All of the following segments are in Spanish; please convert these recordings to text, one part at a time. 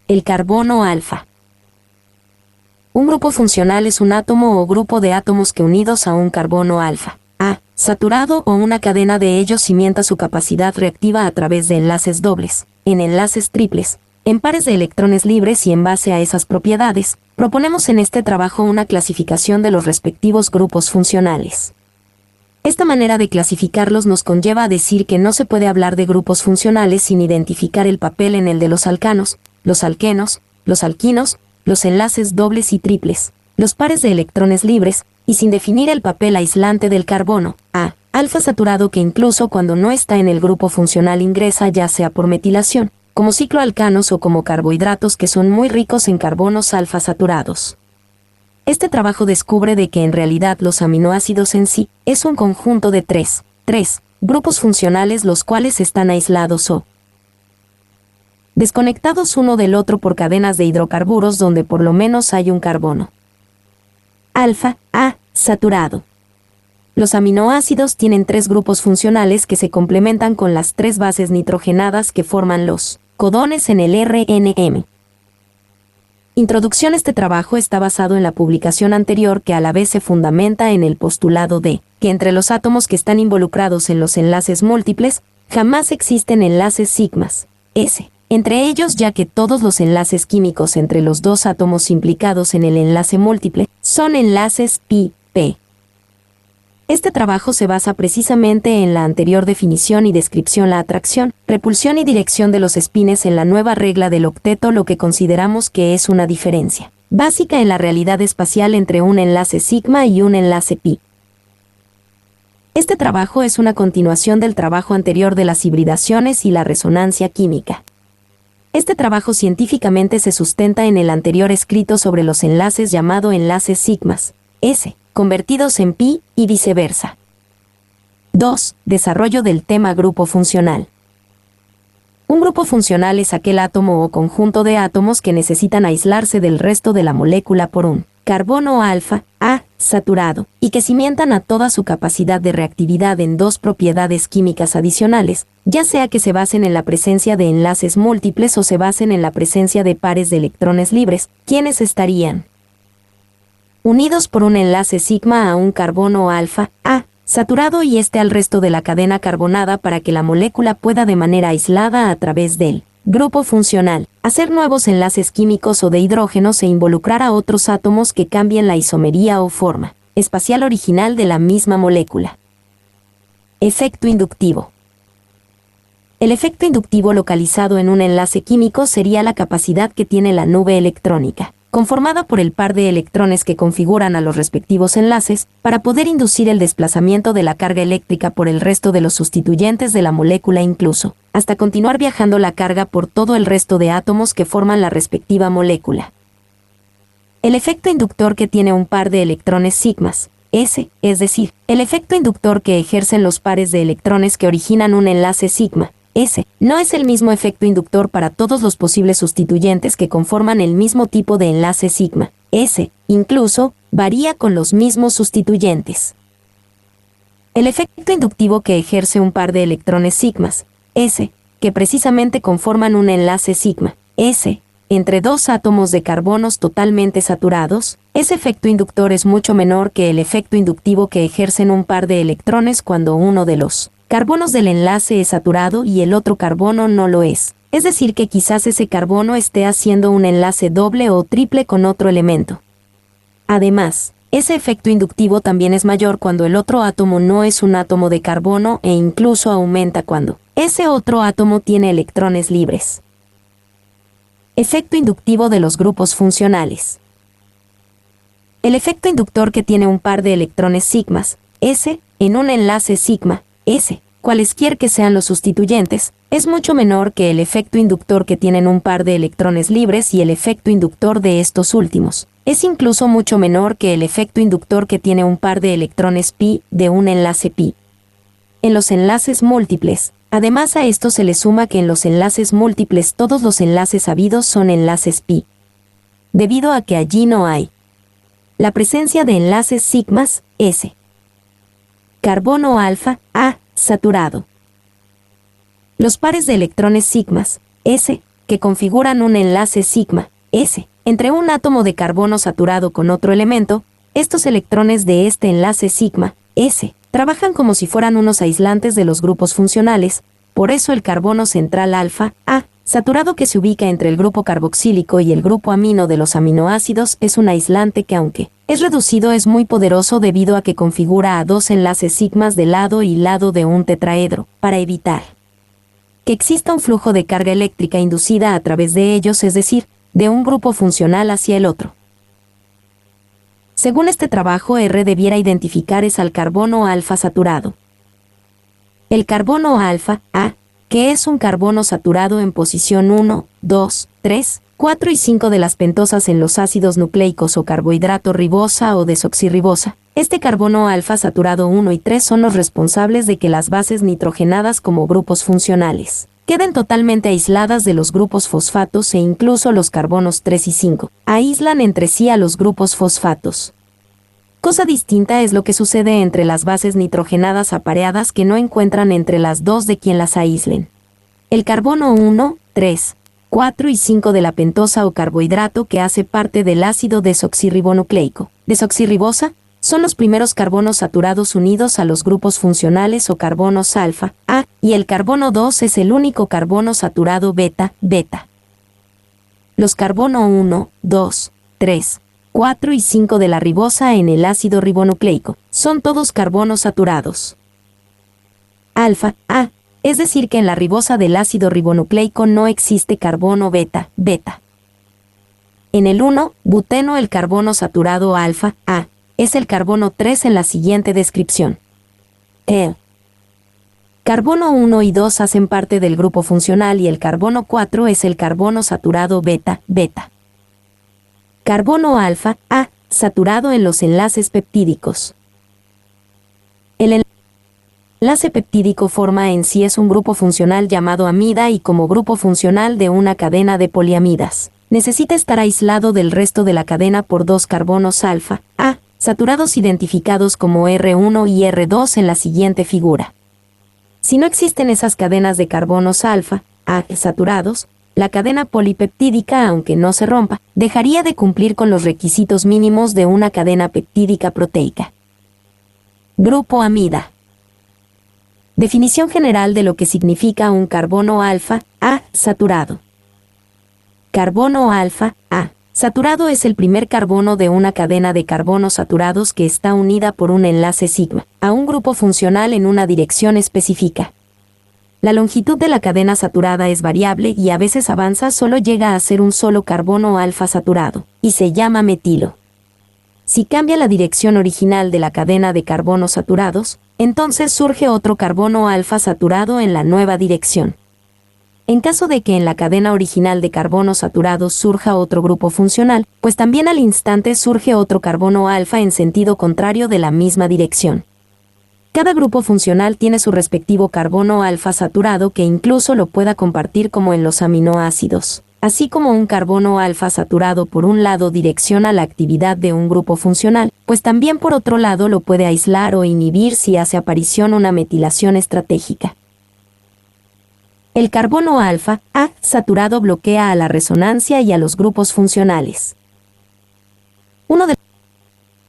El carbono alfa. Un grupo funcional es un átomo o grupo de átomos que unidos a un carbono alfa A saturado o una cadena de ellos cimienta su capacidad reactiva a través de enlaces dobles, en enlaces triples, en pares de electrones libres y en base a esas propiedades, proponemos en este trabajo una clasificación de los respectivos grupos funcionales. Esta manera de clasificarlos nos conlleva a decir que no se puede hablar de grupos funcionales sin identificar el papel en el de los alcanos, los alquenos, los alquinos, los enlaces dobles y triples, los pares de electrones libres, y sin definir el papel aislante del carbono A alfa saturado que incluso cuando no está en el grupo funcional ingresa ya sea por metilación, como cicloalcanos o como carbohidratos que son muy ricos en carbonos alfa saturados. Este trabajo descubre de que en realidad los aminoácidos en sí es un conjunto de tres grupos funcionales los cuales están aislados o desconectados uno del otro por cadenas de hidrocarburos donde por lo menos hay un carbono alfa A saturado. Los aminoácidos tienen tres grupos funcionales que se complementan con las tres bases nitrogenadas que forman los codones en el RNM. Introducción. Este trabajo está basado en la publicación anterior que a la vez se fundamenta en el postulado de que entre los átomos que están involucrados en los enlaces múltiples, jamás existen enlaces sigmas S entre ellos, ya que todos los enlaces químicos entre los dos átomos implicados en el enlace múltiple son enlaces pi-p. Este trabajo se basa precisamente en la anterior definición y descripción la atracción, repulsión y dirección de los espines en la nueva regla del octeto, lo que consideramos que es una diferencia básica en la realidad espacial entre un enlace sigma y un enlace pi. Este trabajo es una continuación del trabajo anterior de las hibridaciones y la resonancia química. Este trabajo científicamente se sustenta en el anterior escrito sobre los enlaces llamado enlaces sigmas S, convertidos en pi y viceversa. 2. Desarrollo del tema grupo funcional. Un grupo funcional es aquel átomo o conjunto de átomos que necesitan aislarse del resto de la molécula por un carbono alfa A saturado y que cimientan a toda su capacidad de reactividad en dos propiedades químicas adicionales, ya sea que se basen en la presencia de enlaces múltiples o se basen en la presencia de pares de electrones libres, quienes estarían unidos por un enlace sigma a un carbono alfa A saturado y al resto de la cadena carbonada para que la molécula pueda de manera aislada a través del grupo funcional hacer nuevos enlaces químicos o de hidrógenos e involucrar a otros átomos que cambien la isomería o forma espacial original de la misma molécula. Efecto inductivo. El efecto inductivo localizado en un enlace químico sería la capacidad que tiene la nube electrónica, conformada por el par de electrones que configuran a los respectivos enlaces, para poder inducir el desplazamiento de la carga eléctrica por el resto de los sustituyentes de la molécula incluso, hasta continuar viajando la carga por todo el resto de átomos que forman la respectiva molécula. El efecto inductor que tiene un par de electrones sigmas S, es decir, el efecto inductor que ejercen los pares de electrones que originan un enlace sigma S, no es el mismo efecto inductor para todos los posibles sustituyentes que conforman el mismo tipo de enlace sigma S, incluso varía con los mismos sustituyentes. El efecto inductivo que ejerce un par de electrones sigmas S, que precisamente conforman un enlace sigma S, entre dos átomos de carbonos totalmente saturados, ese efecto inductor es mucho menor que el efecto inductivo que ejercen un par de electrones cuando uno de los carbonos del enlace es saturado y el otro carbono no lo es. Es decir que quizás ese carbono esté haciendo un enlace doble o triple con otro elemento. Además, ese efecto inductivo también es mayor cuando el otro átomo no es un átomo de carbono e incluso aumenta cuando ese otro átomo tiene electrones libres. Efecto inductivo de los grupos funcionales. El efecto inductor que tiene un par de electrones sigmas S en un enlace sigma S, cualesquier que sean los sustituyentes, es mucho menor que el efecto inductor que tienen un par de electrones libres y el efecto inductor de estos últimos es incluso mucho menor que el efecto inductor que tiene un par de electrones pi de un enlace pi. En los enlaces múltiples, además a esto se le suma que en los enlaces múltiples todos los enlaces habidos son enlaces pi, debido a que allí no hay la presencia de enlaces sigmas S. Carbono alfa A saturado. Los pares de electrones sigmas S que configuran un enlace sigma, S, entre un átomo de carbono saturado con otro elemento. Estos electrones de este enlace sigma, S, trabajan como si fueran unos aislantes de los grupos funcionales. Por eso el carbono central alfa, A, saturado que se ubica entre el grupo carboxílico y el grupo amino de los aminoácidos, es un aislante que, aunque es reducido, es muy poderoso debido a que configura a dos enlaces sigmas de lado y lado de un tetraedro, para evitar que exista un flujo de carga eléctrica inducida a través de ellos, es decir, de un grupo funcional hacia el otro. Según este trabajo, R debiera identificar es al carbono alfa saturado. El carbono alfa, A, que es un carbono saturado en posición 1, 2, 3, 4 y 5 de las pentosas en los ácidos nucleicos o carbohidrato ribosa o desoxirribosa. Este carbono alfa saturado 1 y 3 son los responsables de que las bases nitrogenadas como grupos funcionales queden totalmente aisladas de los grupos fosfatos, e incluso los carbonos 3 y 5 aíslan entre sí a los grupos fosfatos. Cosa distinta es lo que sucede entre las bases nitrogenadas apareadas, que no encuentran entre las dos de quien las aíslen. El carbono 1, 3, 4 y 5 de la pentosa o carbohidrato, que hace parte del ácido desoxirribonucleico, desoxirribosa, son los primeros carbonos saturados unidos a los grupos funcionales o carbonos alfa, A, y el carbono 2 es el único carbono saturado beta, beta. Los carbono 1, 2, 3, 4 y 5 de la ribosa en el ácido ribonucleico son todos carbonos saturados alfa, A, es decir que en la ribosa del ácido ribonucleico no existe carbono beta, beta. En el 1-buteno el carbono saturado alfa, A, es el carbono 3 en la siguiente descripción. El carbono 1 y 2 hacen parte del grupo funcional y el carbono 4 es el carbono saturado beta, beta. Carbono alfa, A, saturado en los enlaces peptídicos. El enlace peptídico forma en sí es un grupo funcional llamado amida, y como grupo funcional de una cadena de poliamidas, necesita estar aislado del resto de la cadena por dos carbonos alfa, A, saturados identificados como R1 y R2 en la siguiente figura. Si no existen esas cadenas de carbonos alfa, A, saturados, la cadena polipeptídica, aunque no se rompa, dejaría de cumplir con los requisitos mínimos de una cadena peptídica proteica. Grupo amida. Definición general de lo que significa un carbono alfa, A, saturado. Carbono alfa, A, saturado es el primer carbono de una cadena de carbonos saturados que está unida por un enlace sigma a un grupo funcional en una dirección específica. La longitud de la cadena saturada es variable y a veces avanza, solo llega a ser un solo carbono alfa saturado, y se llama metilo. Si cambia la dirección original de la cadena de carbonos saturados, entonces surge otro carbono alfa saturado en la nueva dirección. En caso de que en la cadena original de carbonos saturados surja otro grupo funcional, pues también al instante surge otro carbono alfa en sentido contrario de la misma dirección. Cada grupo funcional tiene su respectivo carbono alfa saturado, que incluso lo pueda compartir como en los aminoácidos. Así como un carbono alfa saturado por un lado direcciona la actividad de un grupo funcional, pues también por otro lado lo puede aislar o inhibir si hace aparición una metilación estratégica. El carbono alfa, A, saturado bloquea a la resonancia y a los grupos funcionales. Uno de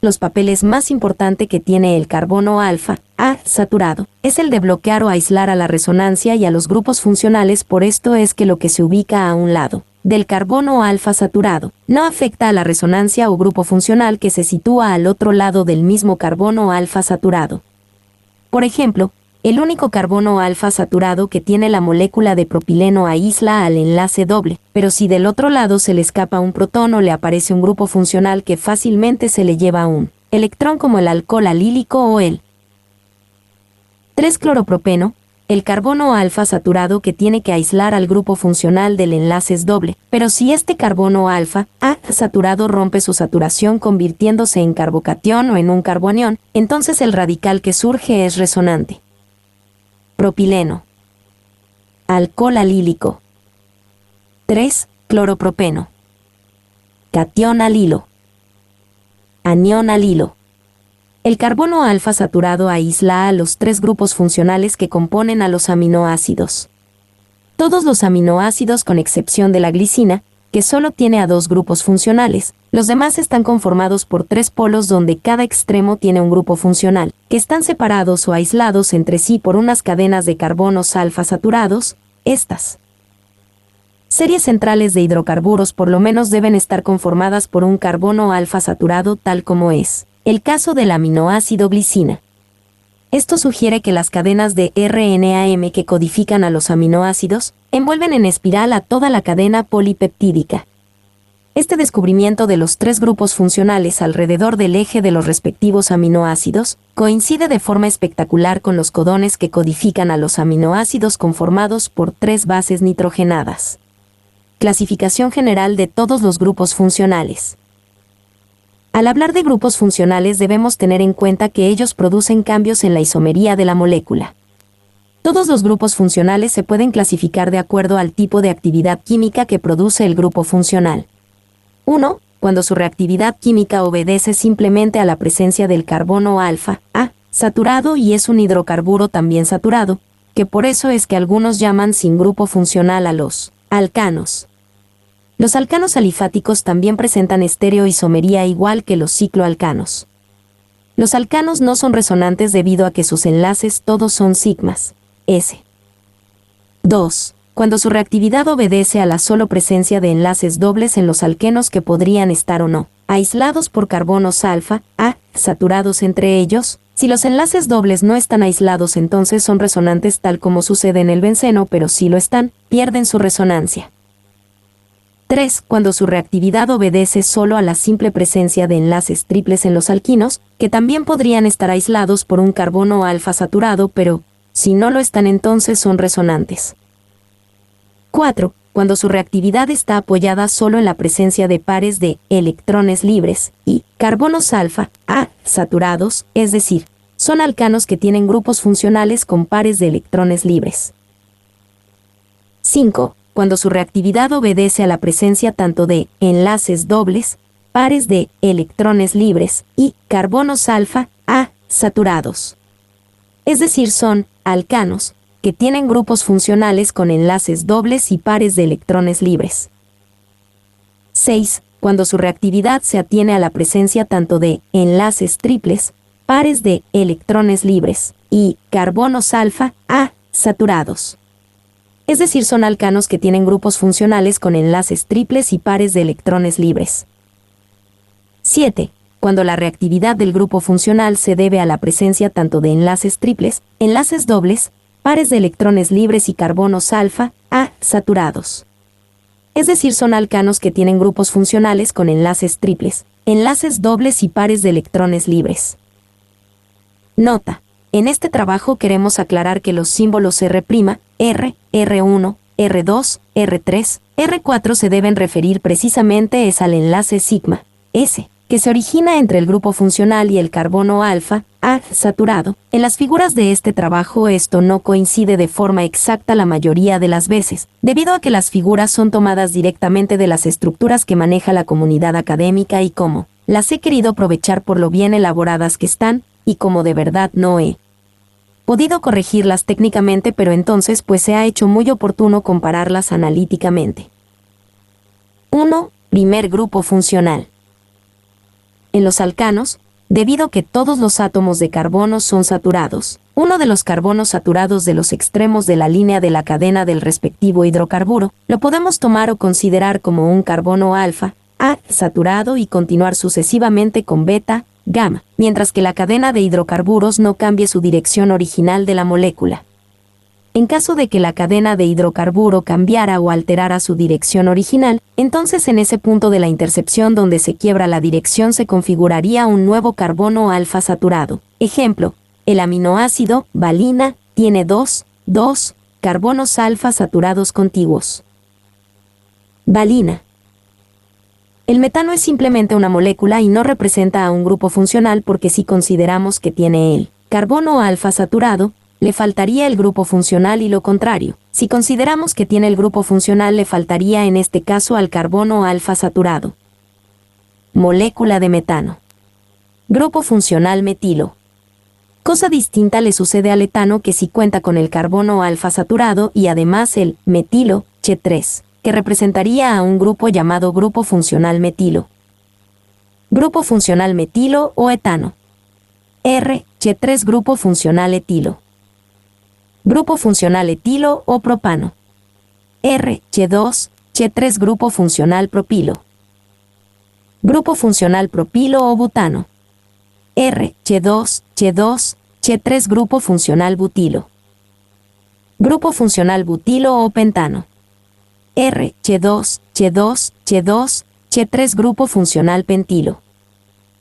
los papeles más importantes que tiene el carbono alfa, A, saturado, es el de bloquear o aislar a la resonancia y a los grupos funcionales. Por esto es que lo que se ubica a un lado del carbono alfa saturado no afecta a la resonancia o grupo funcional que se sitúa al otro lado del mismo carbono alfa saturado. Por ejemplo, el único carbono alfa saturado que tiene la molécula de propileno aísla al enlace doble, pero si del otro lado se le escapa un protón o le aparece un grupo funcional que fácilmente se le lleva un electrón, como el alcohol alílico o el 3-cloropropeno, el carbono alfa saturado que tiene que aislar al grupo funcional del enlace es doble, pero si este carbono alfa, A, saturado rompe su saturación convirtiéndose en carbocatión o en un carbonión, entonces el radical que surge es resonante. Propileno. Alcohol alílico. 3-cloropropeno. Catión alilo. Anión alilo. El carbono alfa saturado aísla a los tres grupos funcionales que componen a los aminoácidos. Todos los aminoácidos, con excepción de la glicina, que solo tiene a 2 grupos funcionales, los demás están conformados por 3 polos donde cada extremo tiene un grupo funcional, que están separados o aislados entre sí por unas cadenas de carbonos alfa saturados. Estas series centrales de hidrocarburos por lo menos deben estar conformadas por un carbono alfa saturado, tal como es el caso del aminoácido glicina. Esto sugiere que las cadenas de RNAM que codifican a los aminoácidos envuelven en espiral a toda la cadena polipeptídica. Este descubrimiento de los 3 grupos funcionales alrededor del eje de los respectivos aminoácidos coincide de forma espectacular con los codones que codifican a los aminoácidos conformados por 3 bases nitrogenadas. Clasificación general de todos los grupos funcionales. Al hablar de grupos funcionales debemos tener en cuenta que ellos producen cambios en la isomería de la molécula. Todos los grupos funcionales se pueden clasificar de acuerdo al tipo de actividad química que produce el grupo funcional. 1. Cuando su reactividad química obedece simplemente a la presencia del carbono alfa, A, saturado y es un hidrocarburo también saturado, que por eso es que algunos llaman sin grupo funcional a los alcanos. Los alcanos alifáticos también presentan estereoisomería igual que los cicloalcanos. Los alcanos no son resonantes debido a que sus enlaces todos son sigmas, S. 2. Cuando su reactividad obedece a la solo presencia de enlaces dobles en los alquenos que podrían estar o no aislados por carbonos alfa, A, saturados entre ellos. Si los enlaces dobles no están aislados, entonces son resonantes tal como sucede en el benceno, pero si lo están, pierden su resonancia. 3. Cuando su reactividad obedece solo a la simple presencia de enlaces triples en los alquinos, que también podrían estar aislados por un carbono alfa saturado, pero, si no lo están, entonces son resonantes. 4. Cuando su reactividad está apoyada solo en la presencia de pares de electrones libres y carbonos alfa, A, saturados, es decir, son alcanos que tienen grupos funcionales con pares de electrones libres. 5. Cuando su reactividad obedece a la presencia tanto de enlaces dobles, pares de electrones libres y carbonos alfa, A, saturados. Es decir, son alcanos que tienen grupos funcionales con enlaces dobles y pares de electrones libres. 6. Cuando su reactividad se atiene a la presencia tanto de enlaces triples, pares de electrones libres y carbonos alfa, A, saturados. Es decir, son alcanos que tienen grupos funcionales con enlaces triples y pares de electrones libres. 7. Cuando la reactividad del grupo funcional se debe a la presencia tanto de enlaces triples, enlaces dobles, pares de electrones libres y carbonos alfa, A, saturados. Es decir, son alcanos que tienen grupos funcionales con enlaces triples, enlaces dobles y pares de electrones libres. Nota: en este trabajo queremos aclarar que los símbolos R', R, R1, R2, R3, R4 se deben referir precisamente al enlace sigma, S, que se origina entre el grupo funcional y el carbono alfa, A, saturado. En las figuras de este trabajo esto no coincide de forma exacta la mayoría de las veces, debido a que las figuras son tomadas directamente de las estructuras que maneja la comunidad académica y como las he querido aprovechar por lo bien elaboradas que están, y como de verdad no he podido corregirlas técnicamente, pero entonces pues se ha hecho muy oportuno compararlas analíticamente. 1. Primer grupo funcional. En los alcanos, debido a que todos los átomos de carbono son saturados, uno de los carbonos saturados de los extremos de la línea de la cadena del respectivo hidrocarburo, lo podemos tomar o considerar como un carbono alfa, A, saturado y continuar sucesivamente con beta, gamma, mientras que la cadena de hidrocarburos no cambie su dirección original de la molécula. En caso de que la cadena de hidrocarburo cambiara o alterara su dirección original, entonces en ese punto de la intercepción donde se quiebra la dirección se configuraría un nuevo carbono alfa saturado. Ejemplo, el aminoácido valina tiene dos carbonos alfa saturados contiguos. Valina. El metano es simplemente una molécula y no representa a un grupo funcional porque si consideramos que tiene el carbono alfa saturado, le faltaría el grupo funcional y lo contrario. Si consideramos que tiene el grupo funcional, le faltaría en este caso al carbono alfa saturado. Molécula de metano. Grupo funcional metilo. Cosa distinta le sucede al etano, que sí cuenta con el carbono alfa saturado y además el metilo, CH3, que representaría a un grupo llamado grupo funcional metilo. Grupo funcional metilo o etano. R, CH3 grupo funcional etilo. Grupo funcional etilo o propano. R, CH2, CH3 grupo funcional propilo. Grupo funcional propilo o butano. R, CH2, CH2, CH3 grupo funcional butilo. Grupo funcional butilo o pentano. R, CH2, CH2, CH2, CH3 grupo funcional pentilo.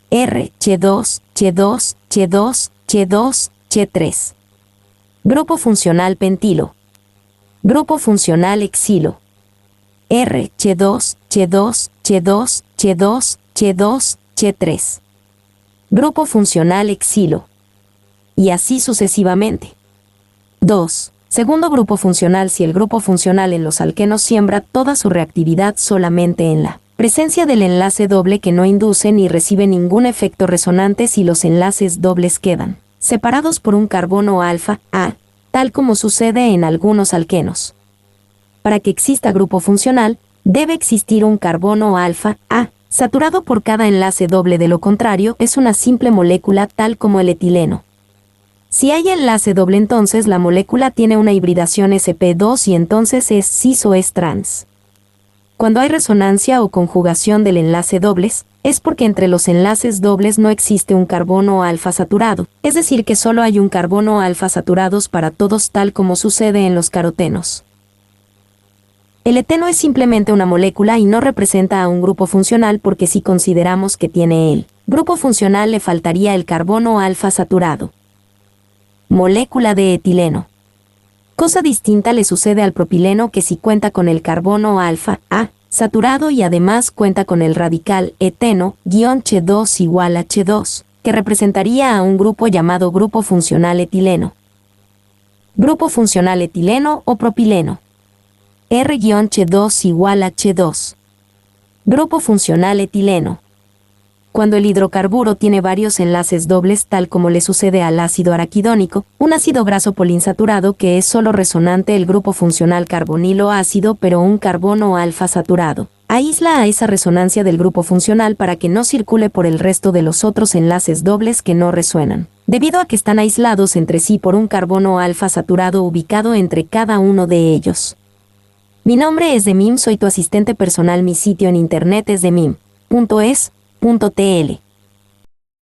R, CH2, CH2, CH2, CH2, CH3. Grupo funcional pentilo. Grupo funcional hexilo. R, CH2, CH2, CH2, CH2, CH2, CH3. Grupo funcional hexilo. Y así sucesivamente. 2. Segundo grupo funcional. Si el grupo funcional en los alquenos siembra toda su reactividad solamente en la presencia del enlace doble, que no induce ni recibe ningún efecto resonante si los enlaces dobles quedan separados por un carbono alfa A, tal como sucede en algunos alquenos. Para que exista grupo funcional, debe existir un carbono alfa A saturado por cada enlace doble, de lo contrario es una simple molécula tal como el etileno. Si hay enlace doble, entonces la molécula tiene una hibridación sp2 y entonces es cis o es trans. Cuando hay resonancia o conjugación del enlace dobles, es porque entre los enlaces dobles no existe un carbono alfa saturado, es decir que solo hay un carbono alfa saturados para todos, tal como sucede en los carotenos. El eteno es simplemente una molécula y no representa a un grupo funcional, porque si consideramos que tiene el grupo funcional le faltaría el carbono alfa saturado. Molécula de etileno. Cosa distinta le sucede al propileno, que sí cuenta con el carbono alfa A saturado y además cuenta con el radical eteno-Ch2 igual a H2, que representaría a un grupo llamado grupo funcional etileno. Grupo funcional etileno o propileno. R-Ch2 igual a H2. Grupo funcional etileno. Cuando el hidrocarburo tiene varios enlaces dobles, tal como le sucede al ácido araquidónico, un ácido graso poliinsaturado que es solo resonante el grupo funcional carbonilo ácido, pero un carbono alfa saturado, aísla a esa resonancia del grupo funcional para que no circule por el resto de los otros enlaces dobles que no resuenan, debido a que están aislados entre sí por un carbono alfa saturado ubicado entre cada uno de ellos. Mi nombre es Demim, soy tu asistente personal. Mi sitio en internet es demim.es.tl.